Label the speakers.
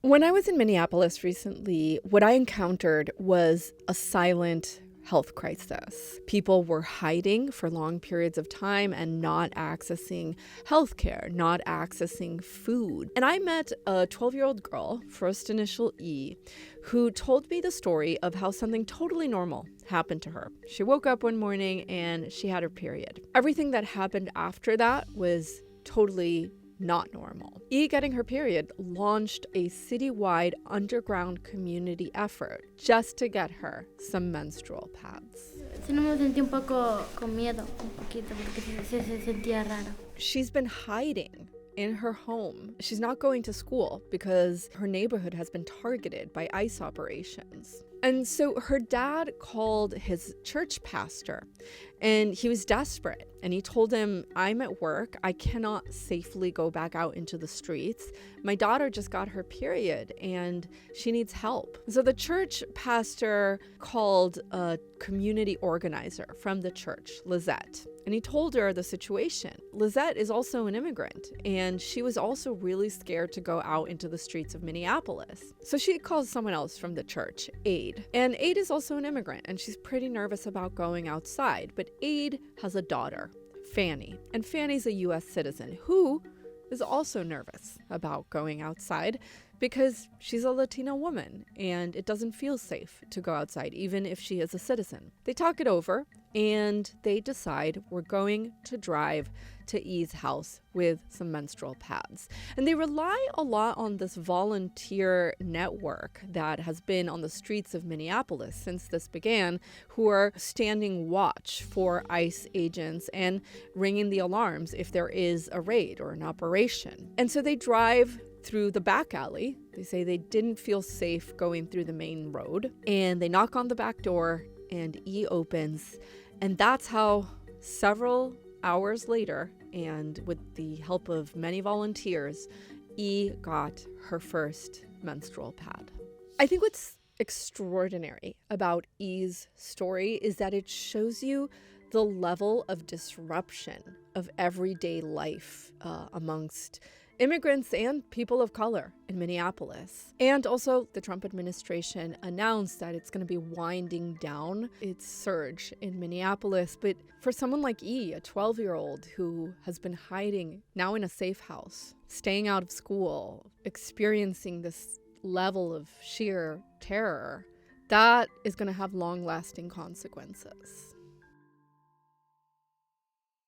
Speaker 1: When I was in Minneapolis recently, what I encountered was a silent health crisis. People were hiding for long periods of time and not accessing healthcare, not accessing food. And I met a 12-year-old girl, first initial E, who told me the story of how something totally normal happened to her. She woke up one morning and she had her period. Everything that happened after that was totally not normal. E getting her period launched a citywide underground community effort just to get her some menstrual pads.
Speaker 2: Sí, no me sentí un poco con miedo, un poquito, porque se sentía raro.
Speaker 1: She's been hiding in her home. She's not going to school because her neighborhood has been targeted by ICE operations. And so her dad called his church pastor and he was desperate. And he told him, I'm at work. I cannot safely go back out into the streets. My daughter just got her period and she needs help. So the church pastor called a community organizer from the church, Lizette, and he told her the situation. Lizette is also an immigrant and she was also really scared to go out into the streets of Minneapolis. So she calls someone else from the church, Aid. And Aid is also an immigrant and she's pretty nervous about going outside. But Aid has a daughter, Fanny, and Fanny's a US citizen who is also nervous about going outside because she's a Latina woman and it doesn't feel safe to go outside even if she is a citizen. They talk it over and they decide we're going to drive to E's house with some menstrual pads. And they rely a lot on this volunteer network that has been on the streets of Minneapolis since this began, who are standing watch for ICE agents and ringing the alarms if there is a raid or an operation. And so they drive through the back alley. They say they didn't feel safe going through the main road, and they knock on the back door and E opens, and that's how several hours later, and with the help of many volunteers, E got her first menstrual pad. I think what's extraordinary about E's story is that it shows you the level of disruption of everyday life amongst immigrants and people of color in Minneapolis. And also, the Trump administration announced that it's going to be winding down its surge in Minneapolis. But for someone like E, a 12-year-old who has been hiding now in a safe house, staying out of school, experiencing this level of sheer terror, that is going to have long-lasting consequences.